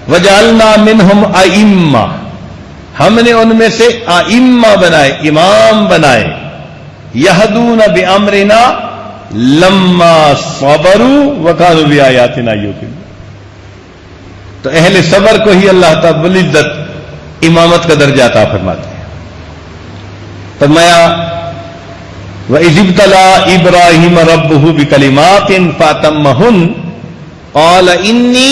وجعلنا منہم ائمہ، ہم نے ان میں سے ائمہ بنائے، امام بنائے، یہدون بامرنا لما صبروا وکانوا بآیاتنا یوقنون۔ تو اہل صبر کو ہی اللہ تعالی العزت امامت کا درجہ عطا فرماتے ہیں۔ فرمایا وَإِذِ ابْتَلَىٰ إِبْرَاهِيمَ رَبُّهُ بِكَلِمَاتٍ فَأَتَمَّهُنَّ قَالَ إِنِّي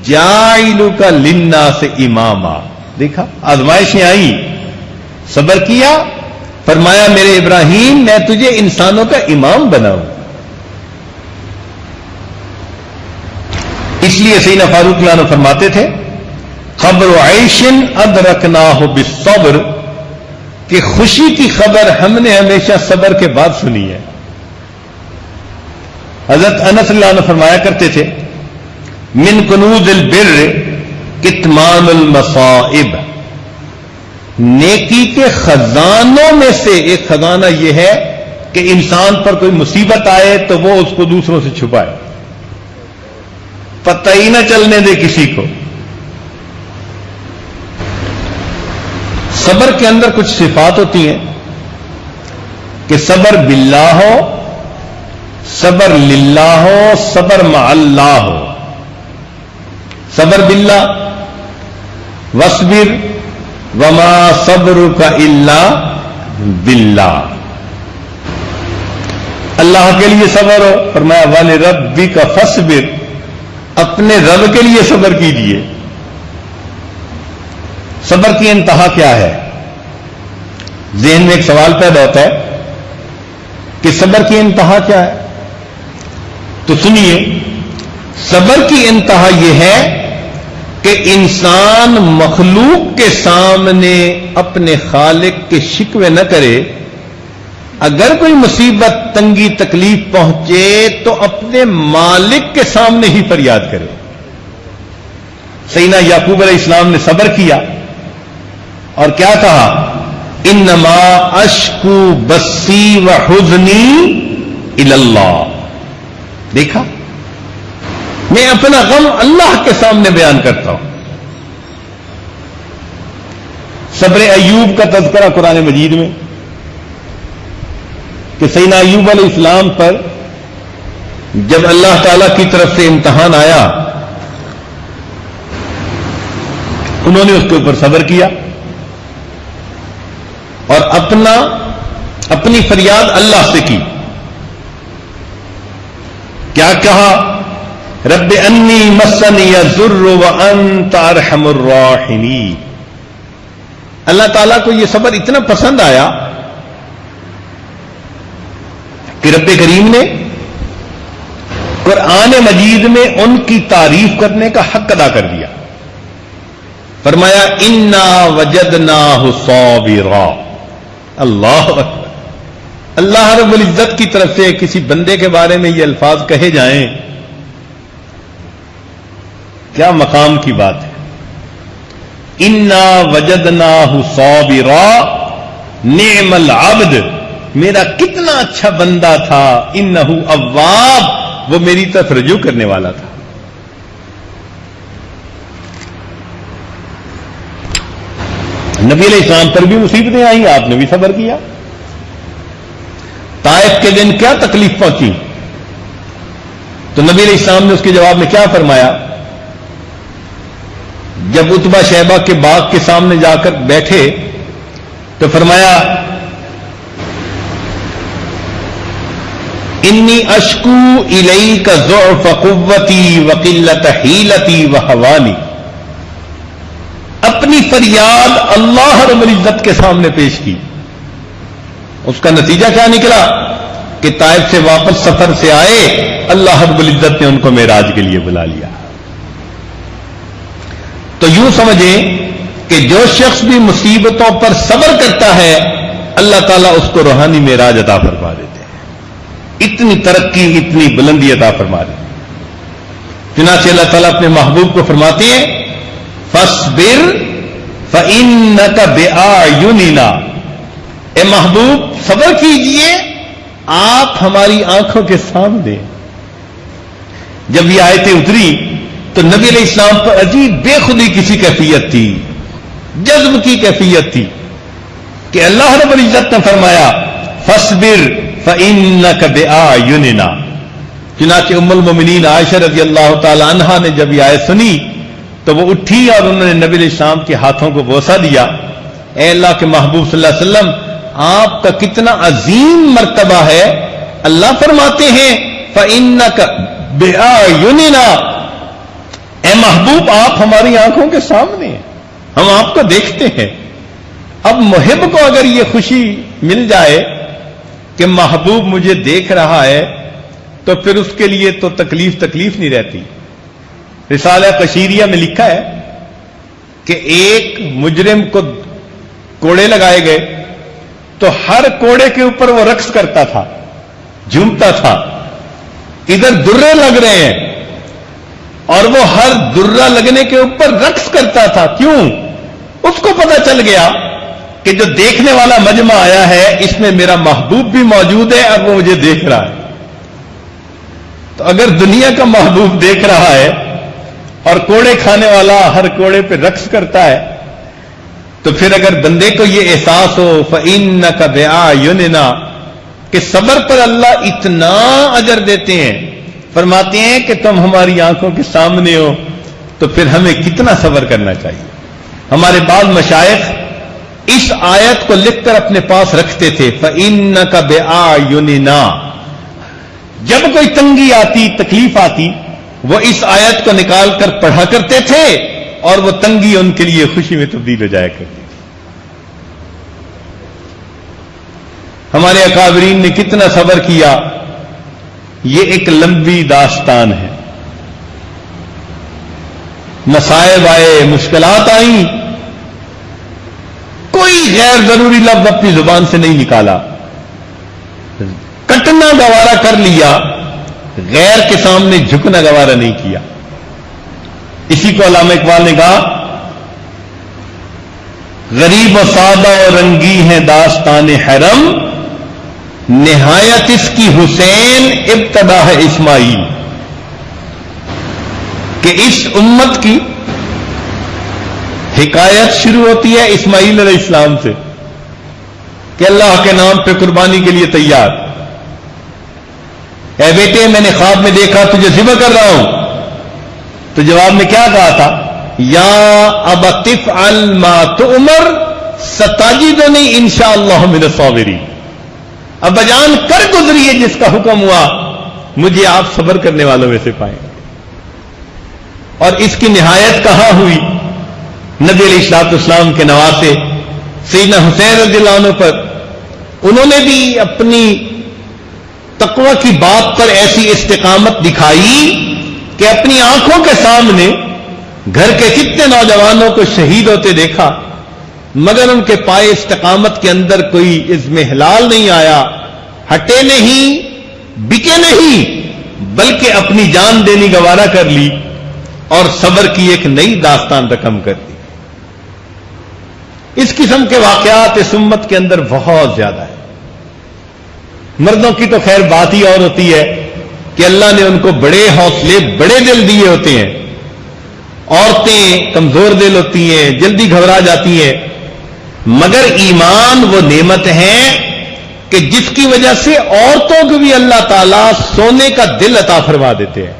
جَاعِلُكَ لِلنَّاسِ إِمَامًا۔ دیکھا آزمائشیں آئیں، صبر کیا، فرمایا میرے ابراہیم میں تجھے انسانوں کا امام بناؤں۔ اس لیے سیدنا فاروق عنہ فرماتے تھے خبر عیش ادرکناہ بالصبر، کہ خوشی کی خبر ہم نے ہمیشہ صبر کے بعد سنی ہے۔ حضرت انس اللہ عنہ فرمایا کرتے تھے من کنوز البر کتمان المصائب، نیکی کے خزانوں میں سے ایک خزانہ یہ ہے کہ انسان پر کوئی مصیبت آئے تو وہ اس کو دوسروں سے چھپائے، پتہ ہی نہ چلنے دے کسی کو۔ صبر کے اندر کچھ صفات ہوتی ہیں کہ صبر باللہ ہو، صبر للہ ہو، صبر مع اللہ ہو۔ صبر باللہ وَاصْبِرْ وَمَا صَبْرُكَ إِلَّا بِاللَّهِ، اللہ کے لیے صبر ہو، فرمایا وَلِرَبِّكَ فَاصْبِرْ، اپنے رب کے لیے صبر کیجیے۔ صبر کی انتہا کیا ہے؟ ذہن میں ایک سوال پیدا ہوتا ہے کہ صبر کی انتہا کیا ہے؟ تو سنیے، صبر کی انتہا یہ ہے کہ انسان مخلوق کے سامنے اپنے خالق کے شکوے نہ کرے، اگر کوئی مصیبت تنگی تکلیف پہنچے تو اپنے مالک کے سامنے ہی فریاد کرے۔ سیدنا یعقوب علیہ السلام نے صبر کیا اور کیا کہا انما اشکو بسی وحزنی الی اللہ، دیکھا میں اپنا غم اللہ کے سامنے بیان کرتا ہوں۔ صبر ایوب کا تذکرہ قرآن مجید میں کہ سیدنا ایوب علیہ السلام پر جب اللہ تعالی کی طرف سے امتحان آیا انہوں نے اس کے اوپر صبر کیا اور اپنی فریاد اللہ سے کی۔ کیا کہا رب انی مسنی الضر وانت ارحم الراحمین۔ اللہ تعالیٰ کو یہ صبر اتنا پسند آیا کہ رب کریم نے قرآن مجید میں ان کی تعریف کرنے کا حق ادا کر دیا۔ فرمایا انا وجدناہ صابرا۔ اللہ اکبر، اللہ رب العزت کی طرف سے کسی بندے کے بارے میں یہ الفاظ کہے جائیں، کیا مقام کی بات ہے۔ انا وجدناہ صابرا نعم العبد، میرا کتنا اچھا بندہ تھا، انہ اواب، وہ میری طرف رجوع کرنے والا تھا۔ نبی علیہ السلام پر بھی مصیبتیں آئیں، آپ نے بھی صبر کیا۔ طائف کے دن کیا تکلیف پہنچی تو نبی علیہ السلام نے اس کے جواب میں کیا فرمایا؟ جب عتبہ شیبہ کے باغ کے سامنے جا کر بیٹھے تو فرمایا انی اشکو الیک ضعف قوتی وقلت حیلتی وہوانی، اپنی فریاد اللہ رب العزت کے سامنے پیش کی۔ اس کا نتیجہ کیا نکلا کہ طائف سے واپس سفر سے آئے، اللہ رب العزت نے ان کو معراج کے لیے بلا لیا۔ تو یوں سمجھیں کہ جو شخص بھی مصیبتوں پر صبر کرتا ہے اللہ تعالیٰ اس کو روحانی معراج عطا فرما دیتے ہیں، اتنی ترقی، اتنی بلندی عطا فرما دیتے ہیں۔ چنانچہ اللہ تعالیٰ اپنے محبوب کو فرماتے ہیں فاصبر فإنک بأعیننا، اے محبوب صبر کیجئے، آپ ہماری آنکھوں کے سامنے۔ جب یہ آیتیں اتری تو نبی علیہ السلام پر عجیب بے خودی کسی کیفیت تھی، جذب کی کیفیت تھی کہ اللہ رب العزت نے فرمایا فاصبر فإنک بأعیننا۔ چنانچہ ام المومنین عائشہ رضی اللہ تعالی عنہا نے جب یہ آیت سنی تو وہ اٹھی اور انہوں نے نبی علیہ السلام کے ہاتھوں کو بوسہ دیا۔ اے اللہ کے محبوب صلی اللہ علیہ وسلم، آپ کا کتنا عظیم مرتبہ ہے۔ اللہ فرماتے ہیں فإنک بأعیننا، اے محبوب آپ ہماری آنکھوں کے سامنے ہیں، ہم آپ کو دیکھتے ہیں۔ اب محب کو اگر یہ خوشی مل جائے کہ محبوب مجھے دیکھ رہا ہے تو پھر اس کے لیے تو تکلیف نہیں رہتی۔ رسالہ قشیریہ میں لکھا ہے کہ ایک مجرم کو کوڑے لگائے گئے تو ہر کوڑے کے اوپر وہ رقص کرتا تھا، جھومتا تھا۔ ادھر درے لگ رہے ہیں اور وہ ہر درہ لگنے کے اوپر رقص کرتا تھا۔ کیوں؟ اس کو پتہ چل گیا کہ جو دیکھنے والا مجمع آیا ہے اس میں میرا محبوب بھی موجود ہے اور وہ مجھے دیکھ رہا ہے۔ تو اگر دنیا کا محبوب دیکھ رہا ہے اور کوڑے کھانے والا ہر کوڑے پہ رقص کرتا ہے تو پھر اگر بندے کو یہ احساس ہو فإنک بأعیننا کہ صبر پر اللہ اتنا اجر دیتے ہیں، فرماتے ہیں کہ تم ہماری آنکھوں کے سامنے ہو، تو پھر ہمیں کتنا صبر کرنا چاہیے۔ ہمارے بعض مشائخ اس آیت کو لکھ کر اپنے پاس رکھتے تھے فإنک بأعیننا۔ جب کوئی تنگی آتی، تکلیف آتی، وہ اس آیت کو نکال کر پڑھا کرتے تھے اور وہ تنگی ان کے لیے خوشی میں تبدیل ہو جایا کرتی تھی۔ ہمارے اکابرین نے کتنا صبر کیا، یہ ایک لمبی داستان ہے۔ مصائب آئے، مشکلات آئیں، کوئی غیر ضروری لفظ اپنی زبان سے نہیں نکالا، کٹنا گوارا کر لیا، غیر کے سامنے جھکنا گوارا نہیں کیا۔ اسی کو علامہ اقبال نے کہا غریب و سادہ و رنگی ہے داستان حرم، نہایت اس کی حسین ابتدا ہے اسماعیل۔ کہ اس امت کی حکایت شروع ہوتی ہے اسماعیل علیہ السلام سے کہ اللہ کے نام پہ قربانی کے لیے تیار۔ اے بیٹے میں نے خواب میں دیکھا تجھے ذبح کر رہا ہوں، تو جواب میں کیا کہا تھا؟ یا ابت افعل ما تؤمر ستجدنی انشاءاللہ من الصابرین۔ ابا جان کر گزریے جس کا حکم ہوا، مجھے آپ صبر کرنے والوں میں سے پائیں گے۔ اور اس کی نہایت کہاں ہوئی؟ نبی علیہ الصلوۃ والسلام کے نواسے سیدنا حسین رضی اللہ عنہ پر، انہوں نے بھی اپنی تقوی کی بات پر ایسی استقامت دکھائی کہ اپنی آنکھوں کے سامنے گھر کے کتنے نوجوانوں کو شہید ہوتے دیکھا، مگر ان کے پائے استقامت کے اندر کوئی اضمحلال نہیں آیا، ہٹے نہیں، بکے نہیں، بلکہ اپنی جان دینی گوارا کر لی اور صبر کی ایک نئی داستان رقم کر دی۔ اس قسم کے واقعات اس امت کے اندر بہت زیادہ ہے۔ مردوں کی تو خیر بات ہی اور ہوتی ہے کہ اللہ نے ان کو بڑے حوصلے، بڑے دل دیے ہوتے ہیں۔ عورتیں کمزور دل ہوتی ہیں، جلدی گھبرا جاتی ہیں، مگر ایمان وہ نعمت ہے کہ جس کی وجہ سے عورتوں کو بھی اللہ تعالیٰ سونے کا دل عطا فرما دیتے ہیں۔